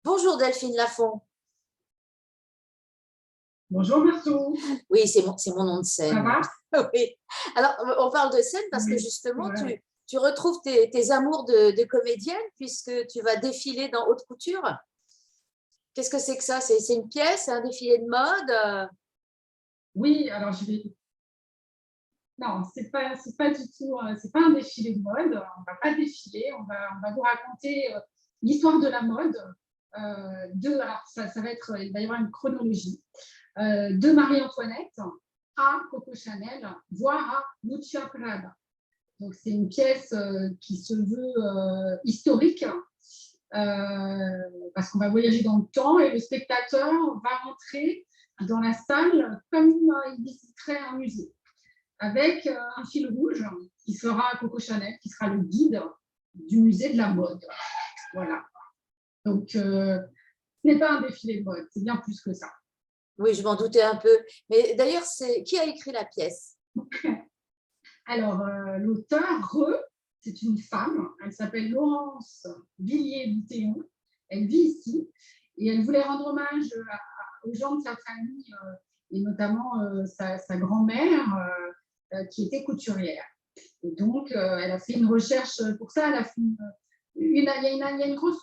Bonjour Delphine Lafont. Bonjour Marceau, Oui, c'est mon nom de ça scène. va? Oui. Alors, on parle de scène parce que Oui, justement, ouais. tu retrouves tes amours de comédienne puisque tu vas défiler dans haute couture. Qu'est-ce que c'est que ça? C'est une pièce, c'est un défilé de mode? Oui, alors je vais. Non, c'est pas du tout, c'est pas un défilé de mode. On va pas défiler, on va vous raconter l'histoire de la mode. Alors ça va être, il va y avoir une chronologie de Marie-Antoinette à Coco Chanel, voire à Lucia Prada. Donc c'est une pièce qui se veut historique parce qu'on va voyager dans le temps et le spectateur va rentrer dans la salle comme il visiterait un musée, avec un fil rouge qui sera Coco Chanel, qui sera le guide du musée de la mode. Voilà. Donc, ce n'est pas un défilé de mode, c'est bien plus que ça. Oui, je m'en doutais un peu. Mais d'ailleurs, qui a écrit la pièce? Alors, l'auteur, c'est une femme, elle s'appelle Laurence Villiers-Boutéon, elle vit ici et elle voulait rendre hommage aux gens de sa famille et notamment sa grand-mère qui était couturière. Et donc, elle a fait une recherche pour ça, elle a fait il y a une grosse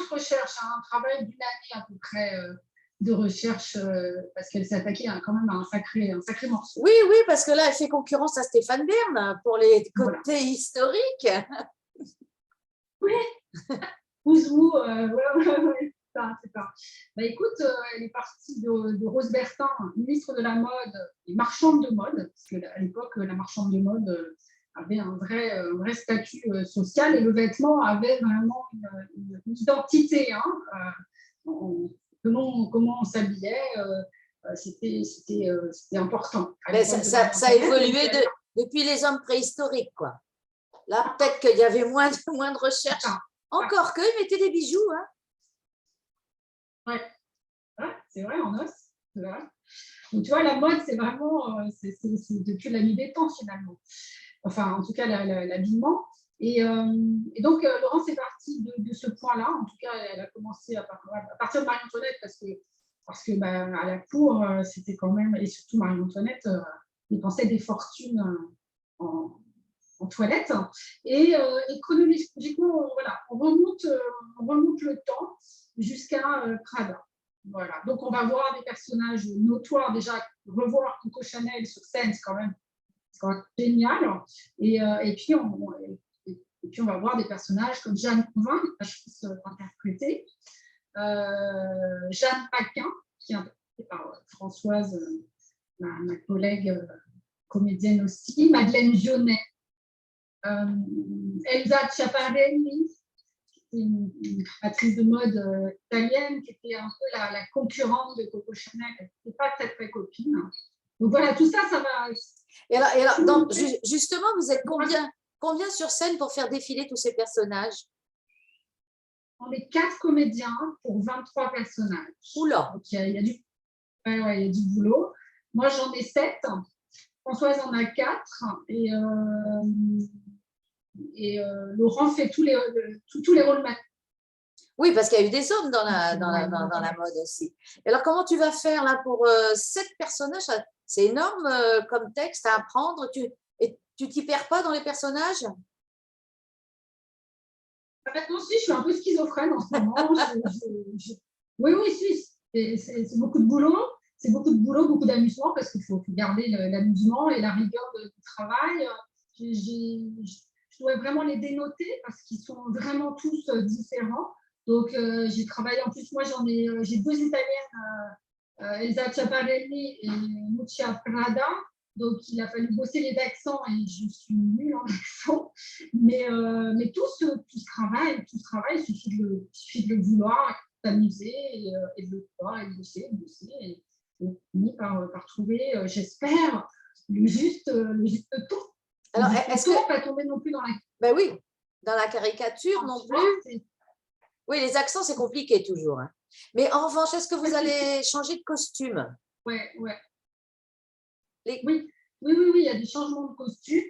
recherche, hein, un travail d'une année à peu près de recherche parce qu'elle s'est attaquée quand même à un sacré morceau. Oui, oui, parce que là, elle fait concurrence à Stéphane Bern pour les côtés Voilà. historiques. Oui, Ouzou, ouais, c'est ça. Bah, écoute, elle est partie de Rose Bertin, ministre de la mode et marchande de mode, parce qu'à l'époque, la marchande de mode avait un vrai statut social et le vêtement avait vraiment une identité. Hein, comment on s'habillait, c'était important. Mais ça a évolué depuis les hommes préhistoriques, quoi. Là, peut-être qu'il y avait moins de recherche. Encore que, ils mettaient des bijoux. Hein. Ouais, c'est vrai, en os. Vrai. Donc, tu vois, la mode, c'est vraiment, c'est depuis la nuit des temps, finalement. Enfin, en tout cas, l'habillement. Et donc, Laurence est partie de ce point-là. En tout cas, elle a commencé à partir de Marie-Antoinette parce que à la cour, c'était quand même, et surtout Marie-Antoinette, dépensait des fortunes en, en toilette. Et chronologiquement, voilà, on remonte le temps jusqu'à Prada. Voilà. Donc, on va voir des personnages notoires. Déjà, revoir Coco Chanel sur scène, c'est quand même génial. Et puis, on va voir des personnages comme Jeanne Pouvin, actrice interprétée, Jeanne Paquin, qui est interprétée par Françoise, ma collègue comédienne aussi, Madeleine Vionnet, Elsa Schiaparelli, une créatrice de mode italienne qui était un peu la concurrente de Coco Chanel, elle n'était pas très copine. Donc voilà, tout ça, ça va. Et alors donc, justement, vous êtes combien sur scène pour faire défiler tous ces personnages? On est 4 comédiens pour 23 personnages. Oula. Donc, il y a du boulot. Moi, j'en ai 7. Françoise en a 4. Et Laurent fait tous les rôles maintenant. Oui, parce qu'il y a eu des hommes dans la mode aussi. Et alors, comment tu vas faire là pour 7 personnages? C'est énorme comme texte à apprendre. Tu t'y perds pas dans les personnages? Moi aussi, je suis un peu schizophrène en ce moment. Oui, si. C'est beaucoup de boulot. C'est beaucoup de boulot, beaucoup d'amusement parce qu'il faut garder l'amusement et la rigueur du travail. Je dois vraiment les dénoter parce qu'ils sont vraiment tous différents. Donc, j'ai travaillé, en plus, moi, j'ai 2 Italiennes, Elsa Schiaparelli et Lucia Prada. Donc, il a fallu bosser les accents et je suis nulle en accent. Mais tout ce travail, il suffit de le vouloir, s'amuser et de le voir et de bosser. Et on finit par trouver, j'espère, le juste ton. Alors, est-ce que pas tomber non plus dans la. Ben oui, dans la caricature non plus. Oui, les accents, c'est compliqué toujours. Hein. Mais en revanche, est-ce que vous allez changer de costume? Ouais. Oui, il y a des changements de costume.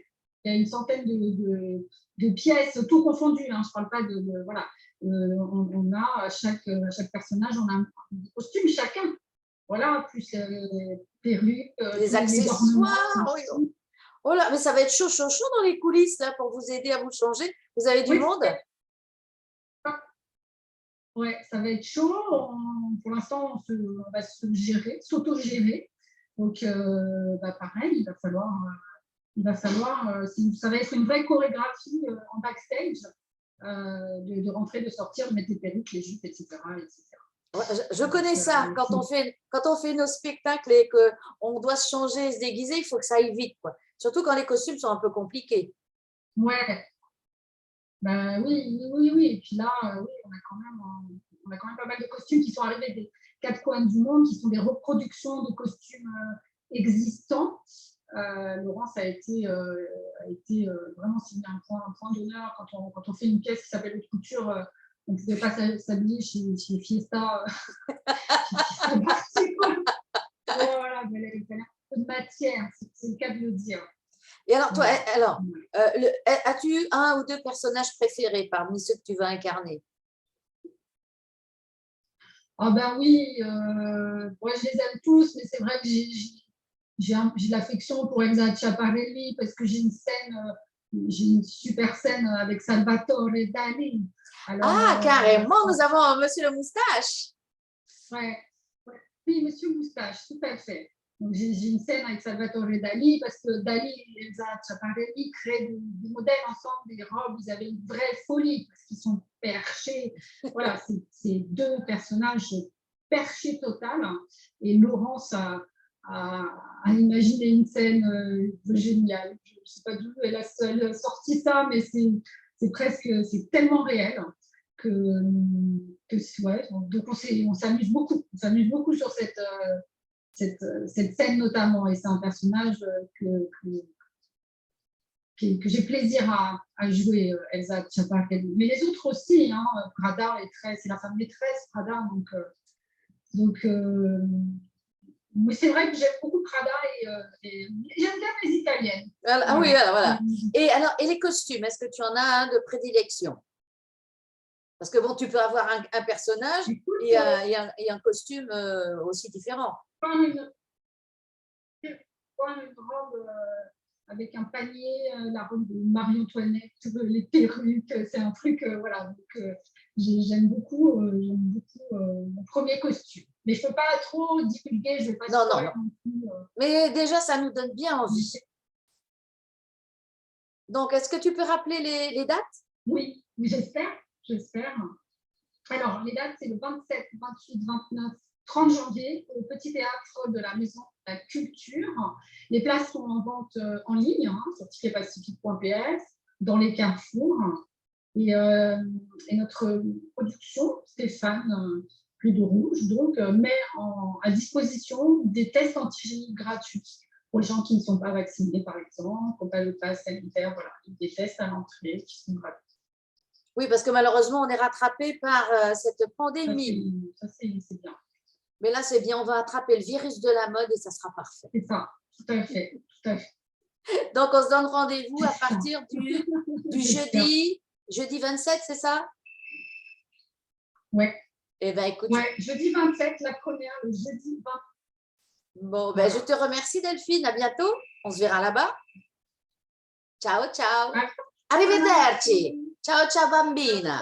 Il y a une centaine de pièces, tout confondu. Hein, je ne parle pas de voilà. on a à chaque personnage, on a un costume chacun. Voilà, plus perruques, Les les ornements. accessoires, oui. Oh là, mais ça va être chaud, chaud, chaud dans les coulisses là pour vous aider à vous changer. Vous avez du Oui, monde? ouais, ça va être chaud. Pour l'instant, on va se gérer, s'auto-gérer. Donc, pareil, il va falloir ça va être une vraie chorégraphie en backstage, de rentrer, de sortir, de mettre les perruques, les jupes, etc. etc. Ouais, je connais ça. Quand on fait nos spectacles et qu'on doit se changer et se déguiser, il faut que ça aille vite, quoi. Surtout quand les costumes sont un peu compliqués. Ouais, ben oui. Et puis là, oui, on a quand même pas mal de costumes qui sont arrivés des quatre coins du monde, qui sont des reproductions de costumes existants. Laurence a été vraiment signé un point d'honneur quand on fait une pièce qui s'appelle Haute Couture. On ne pouvait pas s'habiller chez Fiesta. Voilà, elle a un peu de matière, c'est le cas de le dire. Et alors, toi, as-tu un ou deux personnages préférés parmi ceux que tu vas incarner? Ah ben oui, moi je les aime tous, mais c'est vrai que j'ai de l'affection pour Elsa Schiaparelli parce que j'ai une super scène avec Salvatore Dali. Alors, carrément, nous avons Monsieur le Moustache. Ouais. Oui, Monsieur Moustache, tout à fait. Donc, j'ai une scène avec Salvatore Dali parce que Dali et Elsa Schiaparelli créent des modèles ensemble, des robes. Ils avaient une vraie folie parce qu'ils sont perchés. Voilà, c'est deux personnages perchés total. Et Laurence a imaginé une scène géniale. Je ne sais pas d'où elle a sorti ça, mais c'est tellement réel que ouais, donc on s'amuse beaucoup. On s'amuse beaucoup sur cette scène notamment. Et c'est un personnage que j'ai plaisir à jouer, Elsa Schiaparelli. Mais les autres aussi, hein, Prada c'est la femme maîtresse, Prada. Mais c'est vrai que j'aime beaucoup Prada et j'aime bien les italiennes. Ah oui, voilà. Et les costumes, est-ce que tu en as un de prédilection? Parce que bon, tu peux avoir un personnage et un costume aussi différent. Une robe avec un panier, la robe de Marie-Antoinette, les perruques, c'est un truc, voilà. Donc, j'aime beaucoup mon premier costume. Mais je ne peux pas trop divulguer, je ne vais pas non plus. Mais déjà, ça nous donne bien envie. Donc, est-ce que tu peux rappeler les dates? Oui, j'espère. Alors, les dates, c'est le 27, 28, 29, 30 janvier au Petit Théâtre de la Maison de la Culture. Les places sont en vente en ligne, sur ticketpacifique.ps, dans les carrefours. Et notre production, Stéphane Plus de Rouge, donc, met à disposition des tests antigéniques gratuits pour les gens qui ne sont pas vaccinés, par exemple, qui n'ont pas le pass sanitaire, voilà, des tests à l'entrée qui sont gratuits. Oui, parce que malheureusement, on est rattrapé par cette pandémie. Ça, c'est bien. Mais là, c'est bien, on va attraper le virus de la mode et ça sera parfait. C'est ça, tout à fait. Donc, on se donne rendez-vous à partir du jeudi 27, c'est ça? Ouais. Eh bien, écoute. Ouais, jeudi 27, la première, le jeudi 20. Bon, ben, je te remercie, Delphine. À bientôt. On se verra là-bas. Ciao, ciao. Arrivederci. Ciao, ciao, bambina.